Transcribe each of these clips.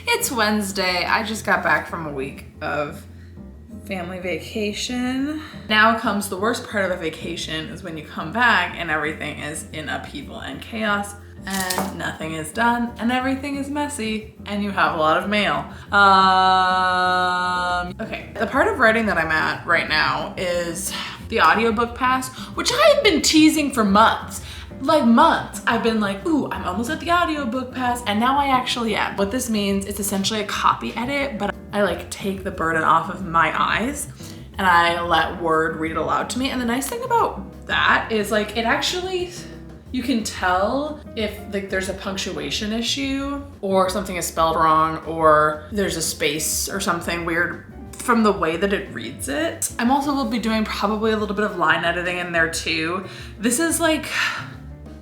It's Wednesday. I just got back from a week of family vacation. Now comes the worst part of a vacation is when you come back and everything is in upheaval and chaos and nothing is done and everything is messy and you have a lot of mail. Okay, the part of writing that I'm at right now is the audiobook pass, which I have been teasing for months. Like months. I've been like, ooh, I'm almost at the audiobook pass, and now I actually am. What this means, it's essentially a copy edit, but I like take the burden off of my eyes and I let Word read it aloud to me. And the nice thing about that is like, it actually, you can tell if like there's a punctuation issue or something is spelled wrong or there's a space or something weird from the way that it reads it. I'm also will be doing probably a little bit of line editing in there too. This is like,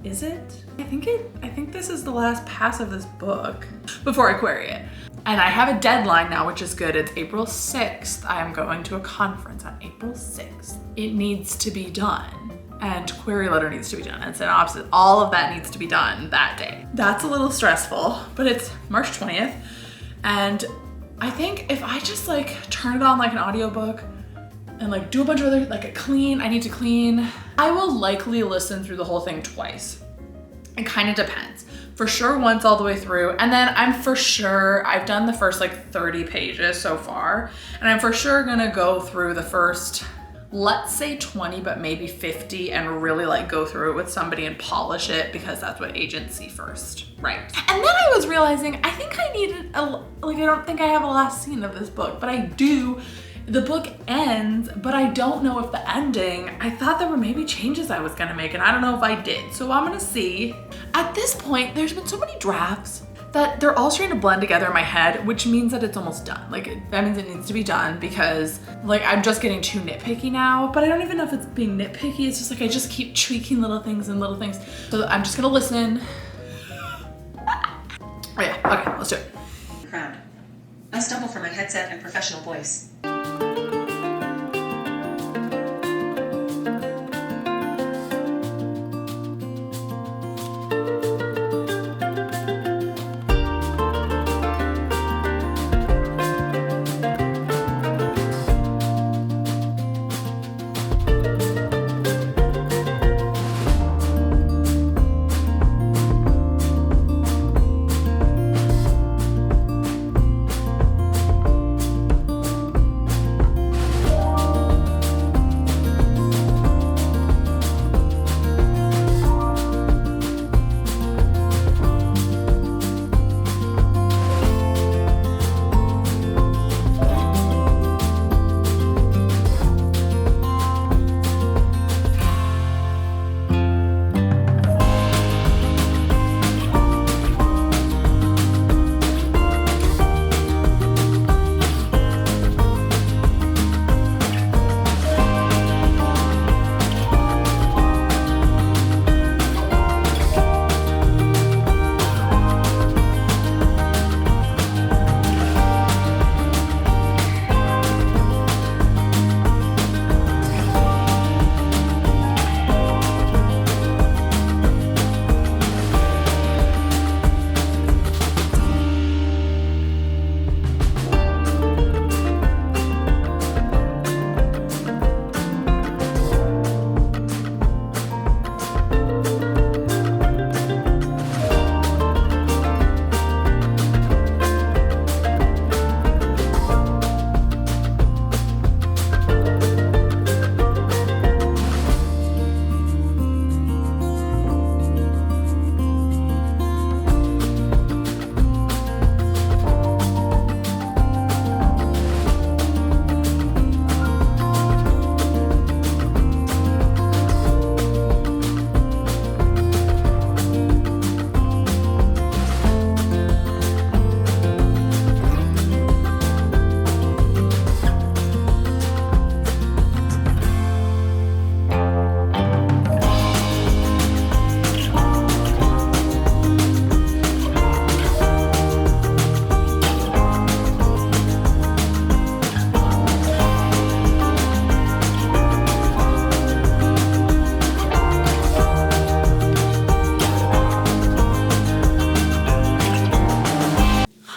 is it? I think this is the last pass of this book before I query it. And I have a deadline now, which is good. It's April 6th. I am going to a conference on April 6th. It needs to be done. And query letter needs to be done. And synopsis, all of that needs to be done that day. That's a little stressful, but it's March 20th. And I think if I just like turn it on like an audiobook and like do a bunch of other, like I need to clean, I will likely listen through the whole thing twice. It kind of depends. For sure once all the way through, and then I've done the first like 30 pages so far, and I'm for sure gonna go through the first, let's say 20, but maybe 50, and really like go through it with somebody and polish it, because that's what agents see first, right? And then I was realizing, I think I needed I don't think I have a last scene of this book, but I do. The book ends, but I don't know if the ending, I thought there were maybe changes I was gonna make, and I don't know if I did. So I'm gonna see. At this point, there's been so many drafts that they're all starting to blend together in my head, which means that it's almost done. Like, that means it needs to be done, because like I'm just getting too nitpicky now, but I don't even know if it's being nitpicky. It's just like I just keep tweaking little things and little things. So I'm just gonna listen. Oh yeah, okay, let's do it. Crowd. I stumble for my headset and professional voice.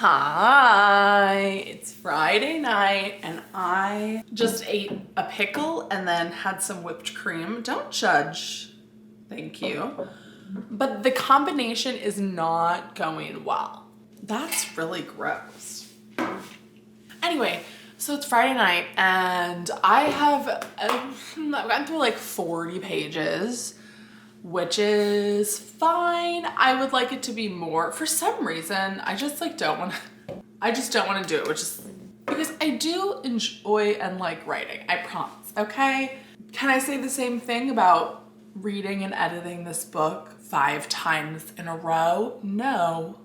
Hi, it's Friday night and I just ate a pickle and then had some whipped cream. Don't judge, thank you. But the combination is not going well. That's really gross. Anyway, so it's Friday night and I've gone through like 40 pages, which is fine. I would like it to be more. For some reason, I just don't want to do it, which is because I do enjoy and like writing, I promise, okay? Can I say the same thing about reading and editing this book 5 times in a row? No.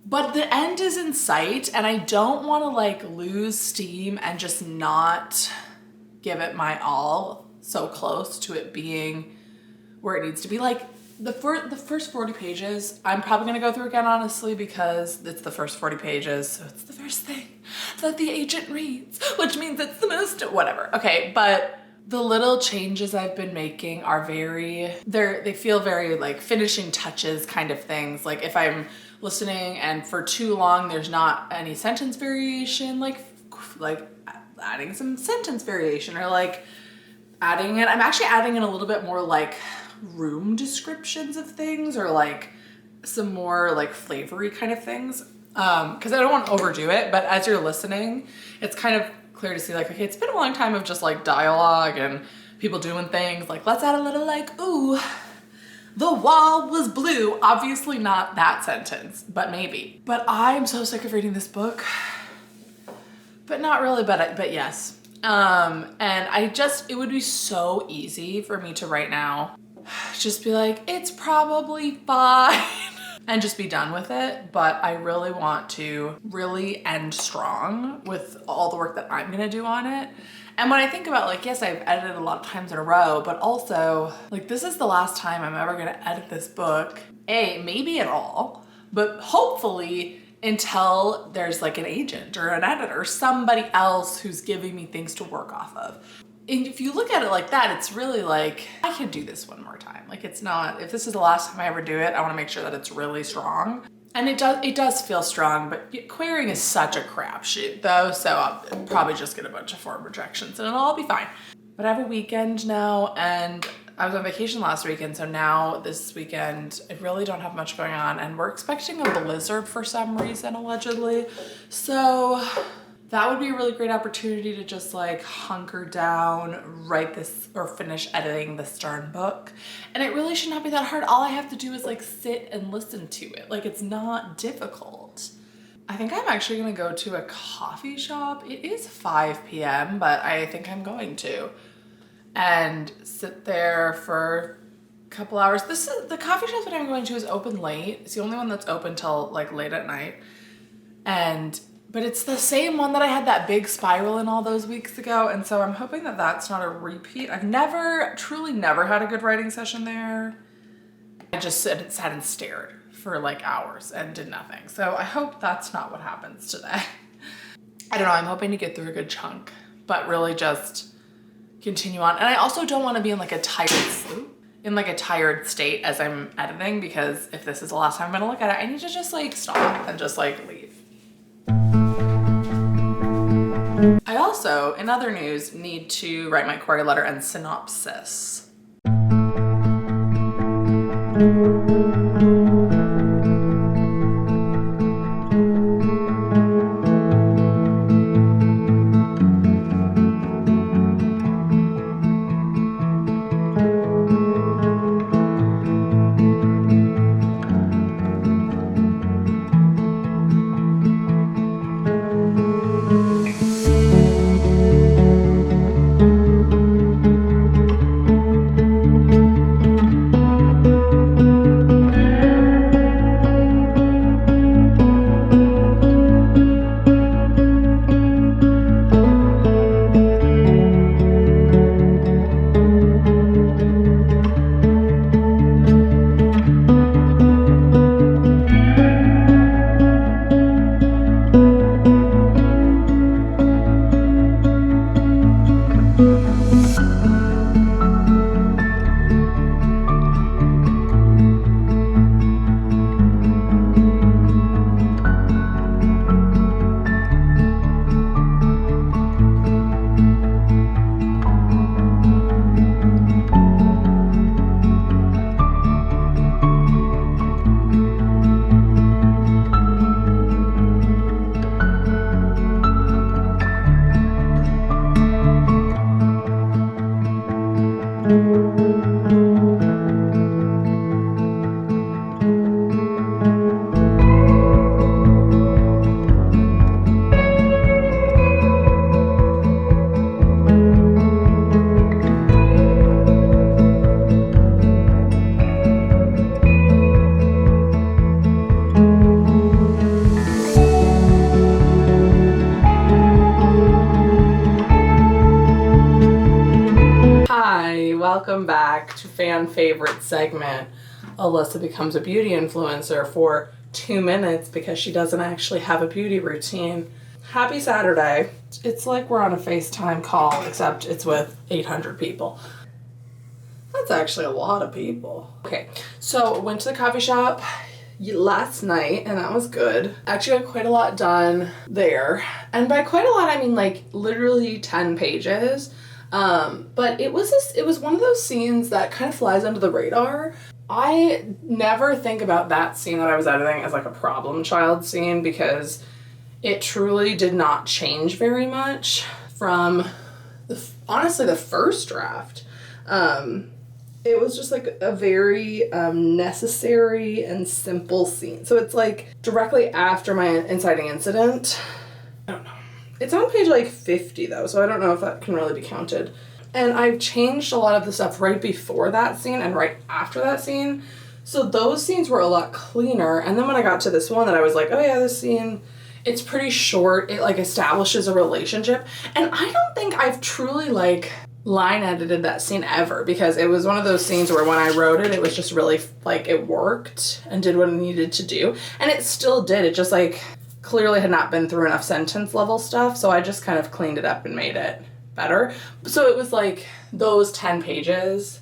But the end is in sight and I don't want to like lose steam and just not give it my all so close to it being where it needs to be. Like the first 40 pages, I'm probably gonna go through again, honestly, because it's the first 40 pages, so it's the first thing that the agent reads, which means it's the most, whatever. Okay, but the little changes I've been making are they feel very like finishing touches kind of things. Like if I'm listening and for too long there's not any sentence variation, like adding some sentence variation, or like I'm actually adding in a little bit more like room descriptions of things, or like some more like flavory kind of things, because I don't want to overdo it, but as you're listening it's kind of clear to see like, okay, it's been a long time of just like dialogue and people doing things, like let's add a little like, ooh, the wall was blue. Obviously not that sentence, but maybe. But I'm so sick of reading this book, but not really, but yes. And it would be so easy for me to right now just be like, it's probably fine and just be done with it. But I really want to really end strong with all the work that I'm gonna do on it. And when I think about like, yes, I've edited a lot of times in a row, but also like this is the last time I'm ever gonna edit this book. Maybe at all, but hopefully until there's like an agent or an editor, somebody else who's giving me things to work off of. And if you look at it like that, it's really like, I can do this one more time. Like it's not, if this is the last time I ever do it, I wanna make sure that it's really strong. And it does feel strong, but querying is such a crapshoot though, so I'll probably just get a bunch of form rejections and it'll all be fine. But I have a weekend now, and I was on vacation last weekend, so now this weekend I really don't have much going on, and we're expecting a blizzard for some reason, allegedly. So that would be a really great opportunity to just like hunker down, write this or finish editing this darn book. And it really should not be that hard. All I have to do is like sit and listen to it. Like it's not difficult. I think I'm actually gonna go to a coffee shop. It is 5 p.m., but I think I'm going to. And sit there for a couple hours. The coffee shop that I'm going to is open late. It's the only one that's open till like late at night. But it's the same one that I had that big spiral in all those weeks ago. And so I'm hoping that that's not a repeat. I've truly never had a good writing session there. I just sat and stared for like hours and did nothing. So I hope that's not what happens today. I don't know, I'm hoping to get through a good chunk, but really just continue on. And I also don't want to be in like a tired state as I'm editing, because if this is the last time I'm gonna look at it, I need to just like stop and just like leave. I also, in other news, need to write my query letter and synopsis. fan favorite segment, Alyssa becomes a beauty influencer for 2 minutes because she doesn't actually have a beauty routine. Happy Saturday. It's like we're on a FaceTime call, except it's with 800 people. That's actually a lot of people. Okay, so went to the coffee shop last night and that was good. Actually got quite a lot done there. And by quite a lot, I mean like literally 10 pages. But it was one of those scenes that kind of flies under the radar. I never think about that scene that I was editing as like a problem child scene because it truly did not change very much from honestly the first draft. It was just like a very necessary and simple scene. So it's like directly after my inciting incident. I don't know. It's on page like 50 though, so I don't know if that can really be counted. And I've changed a lot of the stuff right before that scene and right after that scene. So those scenes were a lot cleaner. And then when I got to this one that I was like, oh yeah, this scene, it's pretty short. It like establishes a relationship. And I don't think I've truly like line edited that scene ever because it was one of those scenes where when I wrote it, it was just really like it worked and did what it needed to do. And it still did. It just like clearly had not been through enough sentence level stuff. So I just kind of cleaned it up and made it better. So it was like those 10 pages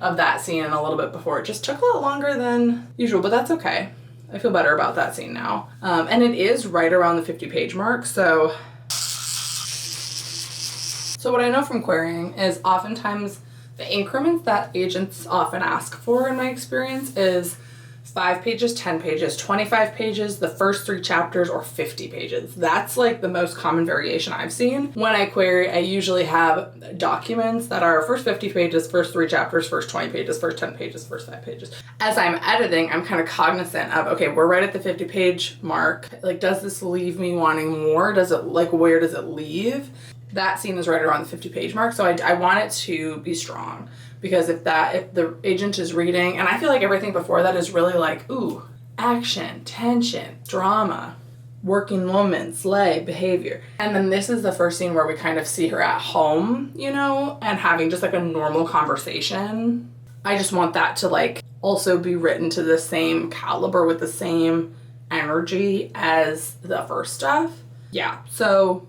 of that scene and a little bit before. It just took a lot longer than usual, but that's okay. I feel better about that scene now. And it is right around the 50 page mark. So what I know from querying is oftentimes the increments that agents often ask for in my experience is 5 pages, 10 pages, 25 pages, the first 3 chapters, or 50 pages. That's like the most common variation I've seen. When I query, I usually have documents that are first 50 pages, first 3 chapters, first 20 pages, first 10 pages, first 5 pages. As I'm editing, I'm kind of cognizant of, okay, we're right at the 50 page mark. Like, does this leave me wanting more? Does it, like, where does it leave? That scene is right around the 50 page mark, so I want it to be strong. Because if the agent is reading, and I feel like everything before that is really like, ooh, action, tension, drama, working woman, slay, behavior. And then this is the first scene where we kind of see her at home, you know, and having just like a normal conversation. I just want that to like also be written to the same caliber with the same energy as the first stuff. Yeah, so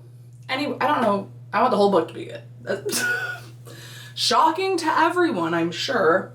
anyway, I don't know. I want the whole book to be good. Shocking to everyone, I'm sure.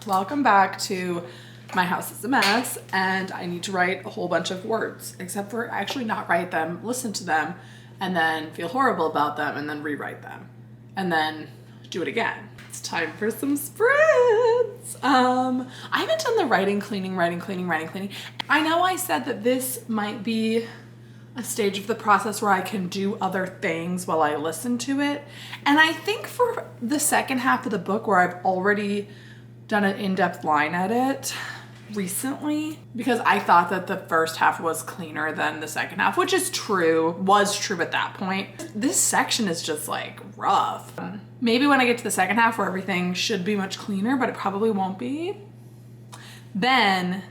Welcome back to My House is a Mess, and I need to write a whole bunch of words, except for actually not write them, listen to them, and then feel horrible about them, and then rewrite them, and then do it again. It's time for some spreads. I haven't done the writing, cleaning. I know I said that this might be a stage of the process where I can do other things while I listen to it, and I think for the second half of the book where I've already done an in-depth line edit recently because I thought that the first half was cleaner than the second half, which is true, was true at that point. This section is just like rough. Maybe when I get to the second half where everything should be much cleaner, but it probably won't be, then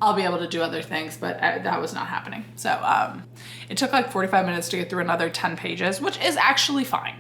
I'll be able to do other things, but that was not happening. So it took like 45 minutes to get through another 10 pages, which is actually fine.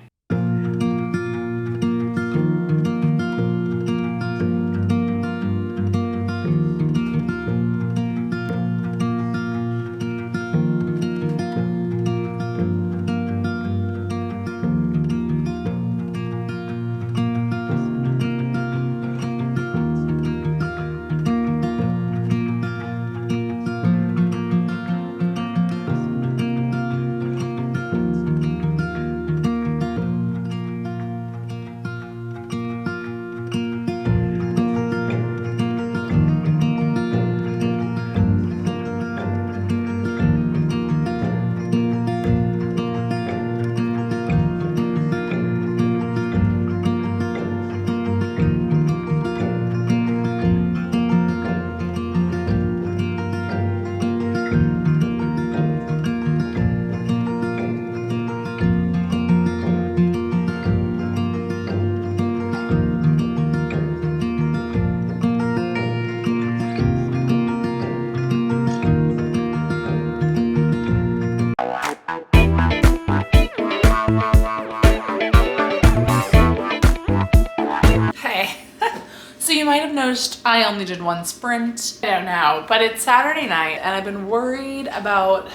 So you might have noticed I only did one sprint. I don't know, but it's Saturday night and I've been worried about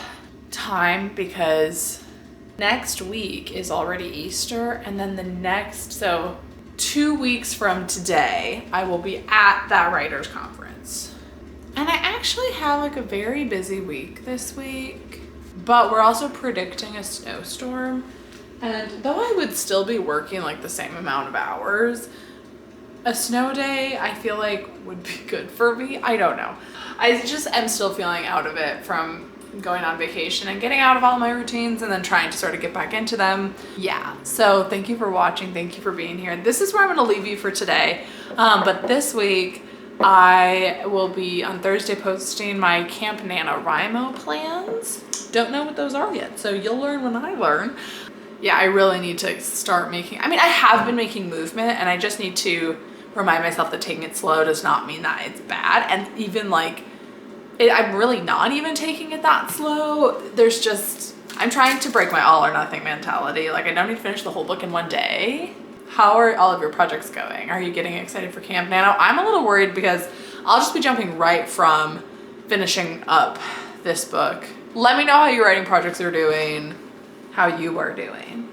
time because next week is already Easter, and then so 2 weeks from today, I will be at that writers conference. And I actually have like a very busy week this week, but we're also predicting a snowstorm. And though I would still be working like the same amount of hours, a snow day I feel like would be good for me. I don't know. I just am still feeling out of it from going on vacation and getting out of all my routines and then trying to sort of get back into them. Yeah, so thank you for watching. Thank you for being here. This is where I'm gonna leave you for today. But this week I will be on Thursday posting my Camp NaNoWriMo plans. Don't know what those are yet, so you'll learn when I learn. Yeah, I really need to start making, I have been making movement, and I just need to remind myself that taking it slow does not mean that it's bad. And even like, I'm really not even taking it that slow. I'm trying to break my all or nothing mentality. Like, I don't need to finish the whole book in one day. How are all of your projects going? Are you getting excited for Camp Nano? I'm a little worried because I'll just be jumping right from finishing up this book. Let me know how your writing projects are doing, how you are doing.